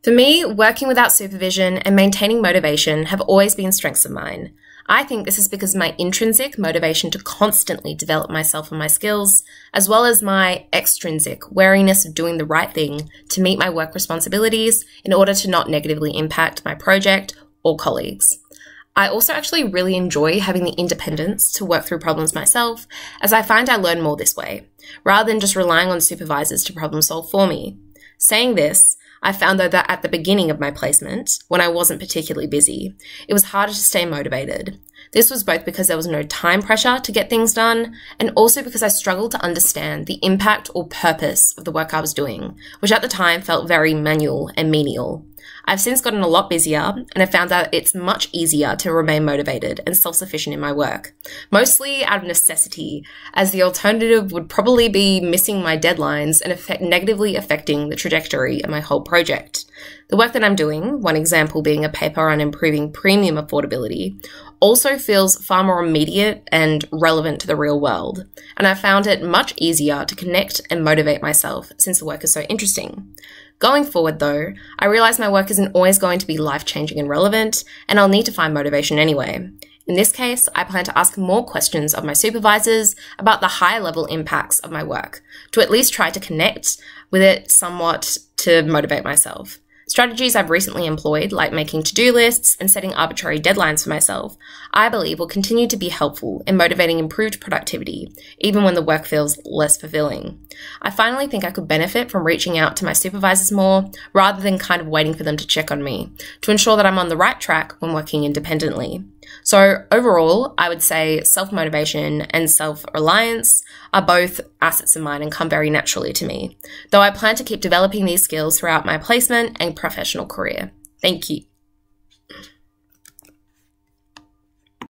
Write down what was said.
For me, working without supervision and maintaining motivation have always been strengths of mine. I think this is because of my intrinsic motivation to constantly develop myself and my skills, as well as my extrinsic wariness of doing the right thing to meet my work responsibilities in order to not negatively impact my project or colleagues. I also actually really enjoy having the independence to work through problems myself, as I find I learn more this way, rather than just relying on supervisors to problem solve for me. Saying this, I found though that at the beginning of my placement, when I wasn't particularly busy, it was harder to stay motivated. This was both because there was no time pressure to get things done, and also because I struggled to understand the impact or purpose of the work I was doing, which at the time felt very manual and menial. I've since gotten a lot busier, and have found that it's much easier to remain motivated and self-sufficient in my work, mostly out of necessity, as the alternative would probably be missing my deadlines and negatively affecting the trajectory of my whole project. The work that I'm doing, one example being a paper on improving premium affordability, also feels far more immediate and relevant to the real world, and I found it much easier to connect and motivate myself since the work is so interesting. Going forward though, I realise my work isn't always going to be life-changing and relevant, and I'll need to find motivation anyway. In this case, I plan to ask more questions of my supervisors about the higher-level impacts of my work, to at least try to connect with it somewhat to motivate myself. Strategies I've recently employed, like making to-do lists and setting arbitrary deadlines for myself, I believe will continue to be helpful in motivating improved productivity, even when the work feels less fulfilling. I finally think I could benefit from reaching out to my supervisors more, rather than kind of waiting for them to check on me, to ensure that I'm on the right track when working independently. So overall, I would say self-motivation and self-reliance are both assets of mine and come very naturally to me, though I plan to keep developing these skills throughout my placement and professional career. Thank you.